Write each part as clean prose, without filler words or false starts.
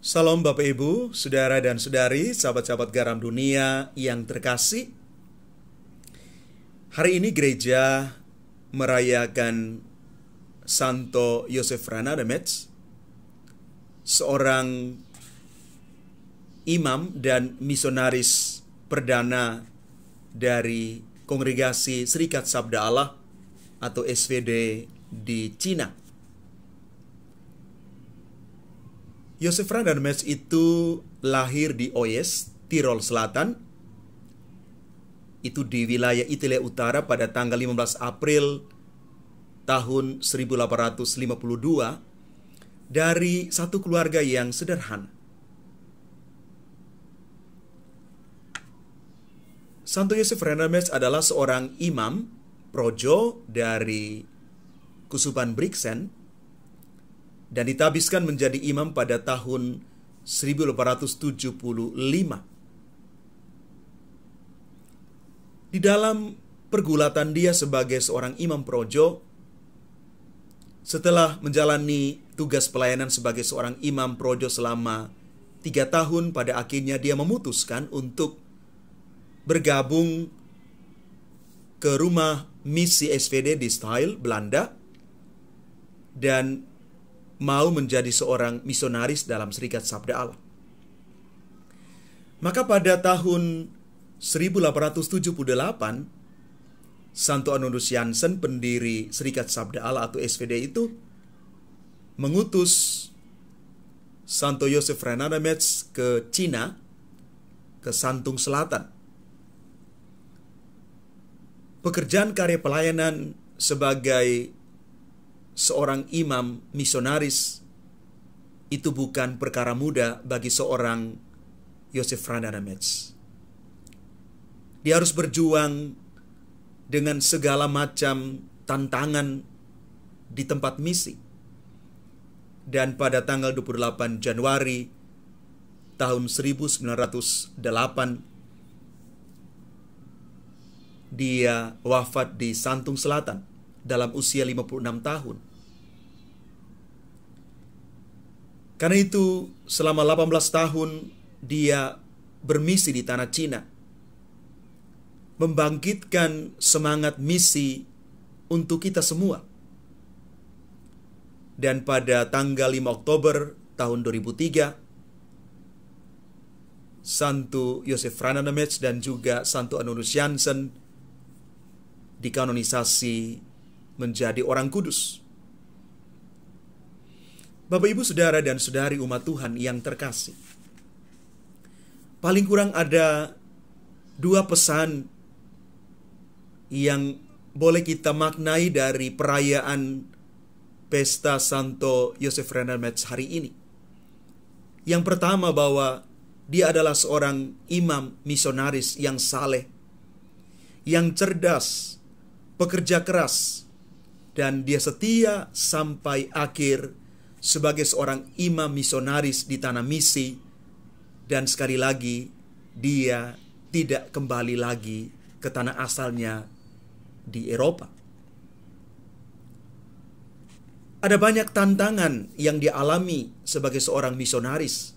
Salam Bapak Ibu, Saudara dan Saudari, sahabat-sahabat garam dunia yang terkasih. Hari ini gereja merayakan Santo Yosef Ranadamets, seorang imam dan misionaris perdana dari Kongregasi Serikat Sabda Allah atau SVD di Cina. Yosef Ranadamets itu lahir di Oyes, Tirol Selatan. Itu di wilayah Italia Utara pada tanggal 15 April tahun 1852 dari satu keluarga yang sederhana. Santo Yosef Ranadamets adalah seorang imam projo dari Kusuban Brixen dan ditabiskan menjadi imam pada tahun 1875. Di dalam pergulatan dia sebagai seorang imam projo, setelah menjalani tugas pelayanan sebagai seorang imam projo selama 3 tahun, pada akhirnya dia memutuskan untuk bergabung ke rumah misi SVD di Stijl, Belanda, dan mau menjadi seorang misionaris dalam Serikat Sabda Allah. Maka pada tahun 1878, Santo Anodus Jansen, pendiri Serikat Sabda Allah atau SVD itu, mengutus Santo Yosef Ranadamets ke Cina, ke Santung Selatan. Pekerjaan karya pelayanan sebagai seorang imam misionaris itu bukan perkara mudah bagi seorang Yosef Ranadamets. Dia harus berjuang dengan segala macam tantangan di tempat misi. Dan pada tanggal 28 Januari tahun 1908 dia wafat di Santung Selatan dalam usia 56 tahun. Karena itu selama 18 tahun dia bermisi di tanah Cina, membangkitkan semangat misi untuk kita semua. Dan pada tanggal 5 Oktober tahun 2003, Santo Yosef Ranadamets dan juga Santo Anodus Jansen dikanonisasi menjadi orang kudus. Bapak, Ibu, Saudara dan Saudari umat Tuhan yang terkasih, paling kurang ada 2 pesan yang boleh kita maknai dari perayaan Pesta Santo Yosef Ranadamets hari ini. Yang pertama, bahwa dia adalah seorang imam misionaris yang saleh, yang cerdas, pekerja keras, dan dia setia sampai akhir sebagai seorang imam misionaris di tanah misi. Dan sekali lagi, dia tidak kembali lagi ke tanah asalnya di Eropa. Ada banyak tantangan yang dia alami sebagai seorang misionaris.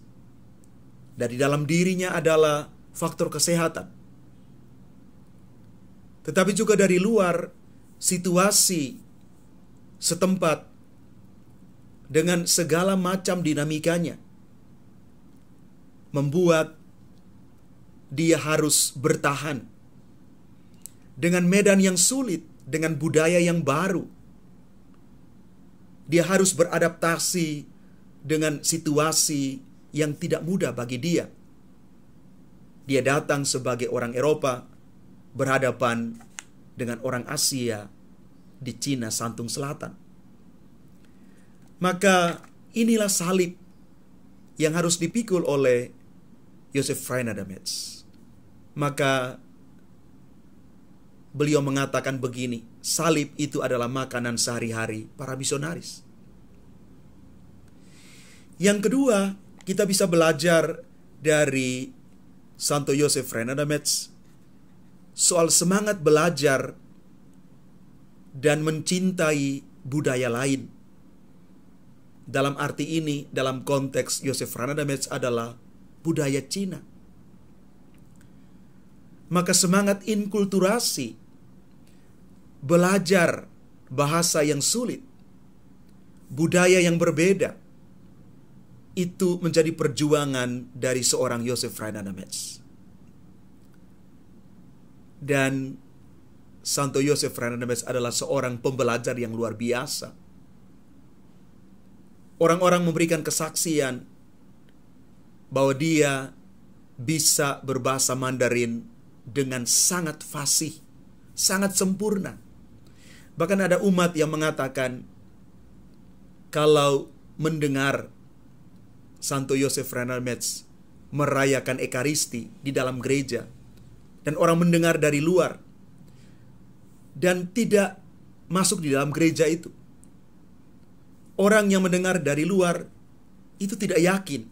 Dari dalam dirinya adalah faktor kesehatan, tetapi juga dari luar, situasi setempat dengan segala macam dinamikanya membuat dia harus bertahan dengan medan yang sulit, dengan budaya yang baru. Dia harus beradaptasi dengan situasi yang tidak mudah bagi dia. Dia datang sebagai orang Eropa berhadapan dengan orang Asia di Cina Santung Selatan. Maka inilah salib yang harus dipikul oleh Yosef Ranadamets. Maka beliau mengatakan begini, salib itu adalah makanan sehari-hari para misionaris. Yang kedua, kita bisa belajar dari Santo Yosef Ranadamets soal semangat belajar dan mencintai budaya lain. dalam arti ini, dalam konteks Joseph Hernandez adalah budaya Cina. Maka semangat inkulturasi, belajar bahasa yang sulit, budaya yang berbeda, itu menjadi perjuangan dari seorang Joseph Hernandez. Dan Santo Joseph Hernandez adalah seorang pembelajar yang luar biasa. Orang-orang memberikan kesaksian bahwa dia bisa berbahasa Mandarin dengan sangat fasih, sangat sempurna. Bahkan ada umat yang mengatakan kalau mendengar Santo Joseph Hernandez merayakan Ekaristi di dalam gereja, dan orang mendengar dari luar dan tidak masuk di dalam gereja itu, orang yang mendengar dari luar itu tidak yakin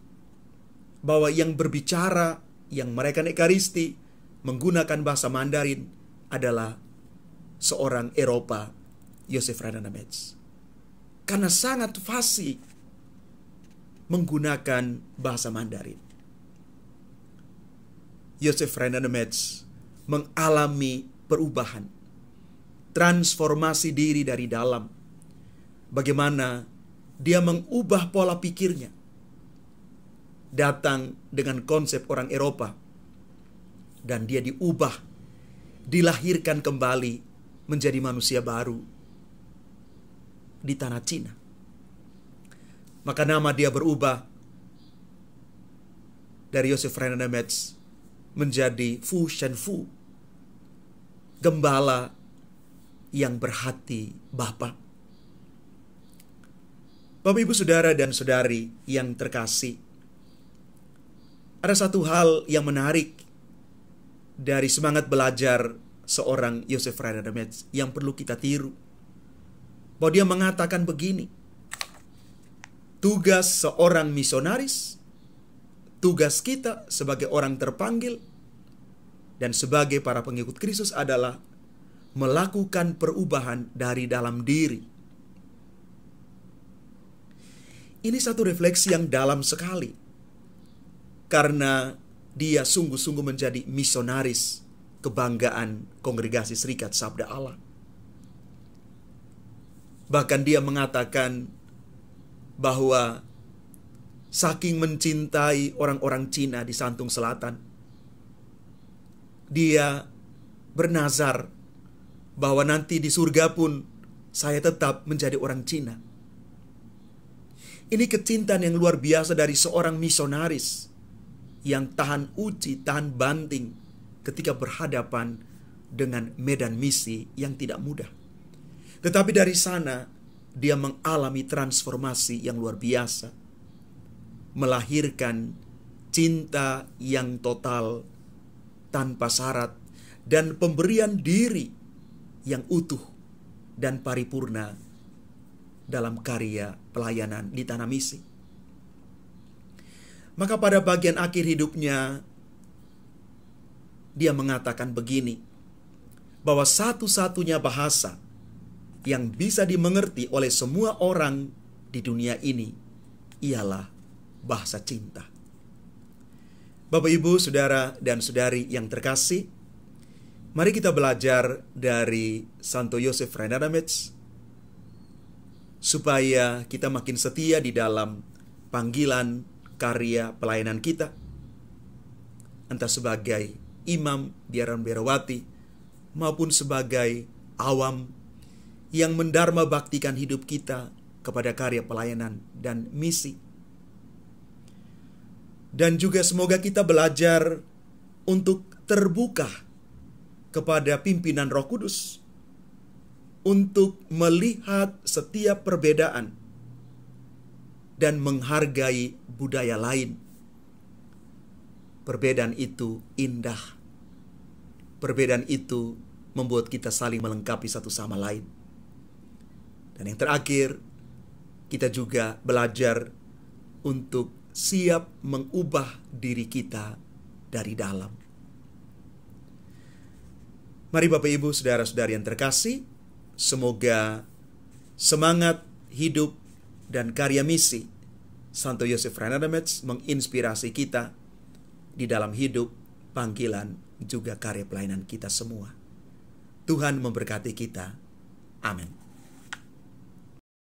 bahwa yang berbicara, yang merayakan Ekaristi menggunakan bahasa Mandarin adalah seorang Eropa, Joseph Hernandez. Karena sangat fasih menggunakan bahasa Mandarin. Joseph Hernandez mengalami perubahan, transformasi diri dari dalam. Bagaimana dia mengubah pola pikirnya. Datang dengan konsep orang Eropa, dan dia diubah, dilahirkan kembali menjadi manusia baru di tanah Cina. Maka nama dia berubah dari Joseph Hernandez menjadi Fu Shenfu, gembala yang berhati Bapa. Bapak, Ibu, Saudara, dan Saudari yang terkasih, ada satu hal yang menarik dari semangat belajar seorang Joseph Hernandez yang perlu kita tiru. Bahwa dia mengatakan begini, tugas seorang misionaris, tugas kita sebagai orang terpanggil dan sebagai para pengikut Kristus adalah melakukan perubahan dari dalam diri. Ini satu refleksi yang dalam sekali, karena dia sungguh-sungguh menjadi misionaris kebanggaan Kongregasi Serikat Sabda Allah. Bahkan dia mengatakan bahwa saking mencintai orang-orang Cina di Santung Selatan, dia bernazar bahwa nanti di surga pun saya tetap menjadi orang Cina. Ini kecintaan yang luar biasa dari seorang misionaris yang tahan uji, tahan banting ketika berhadapan dengan medan misi yang tidak mudah. Tetapi dari sana dia mengalami transformasi yang luar biasa, melahirkan cinta yang total tanpa syarat dan pemberian diri yang utuh dan paripurna dalam karya pelayanan di tanah misi. Maka pada bagian akhir hidupnya dia mengatakan begini, bahwa satu-satunya bahasa yang bisa dimengerti oleh semua orang di dunia ini ialah bahasa cinta. Bapak, Ibu, Saudara, dan Saudari yang terkasih, mari kita belajar dari Santo Joseph Hernandez supaya kita makin setia di dalam panggilan karya pelayanan kita, entah sebagai imam di Aran Berawati maupun sebagai awam yang mendarma baktikan hidup kita kepada karya pelayanan dan misi. Dan juga semoga kita belajar untuk terbuka kepada pimpinan Roh Kudus, untuk melihat setiap perbedaan dan menghargai budaya lain. Perbedaan itu indah. Perbedaan itu membuat kita saling melengkapi satu sama lain. Dan yang terakhir, kita juga belajar untuk siap mengubah diri kita dari dalam. Mari Bapak, Ibu, Saudara-saudari yang terkasih, semoga semangat hidup dan karya misi Santo Yosef Rainer Metz menginspirasi kita di dalam hidup, panggilan, juga karya pelayanan kita semua. Tuhan memberkati kita. Amin.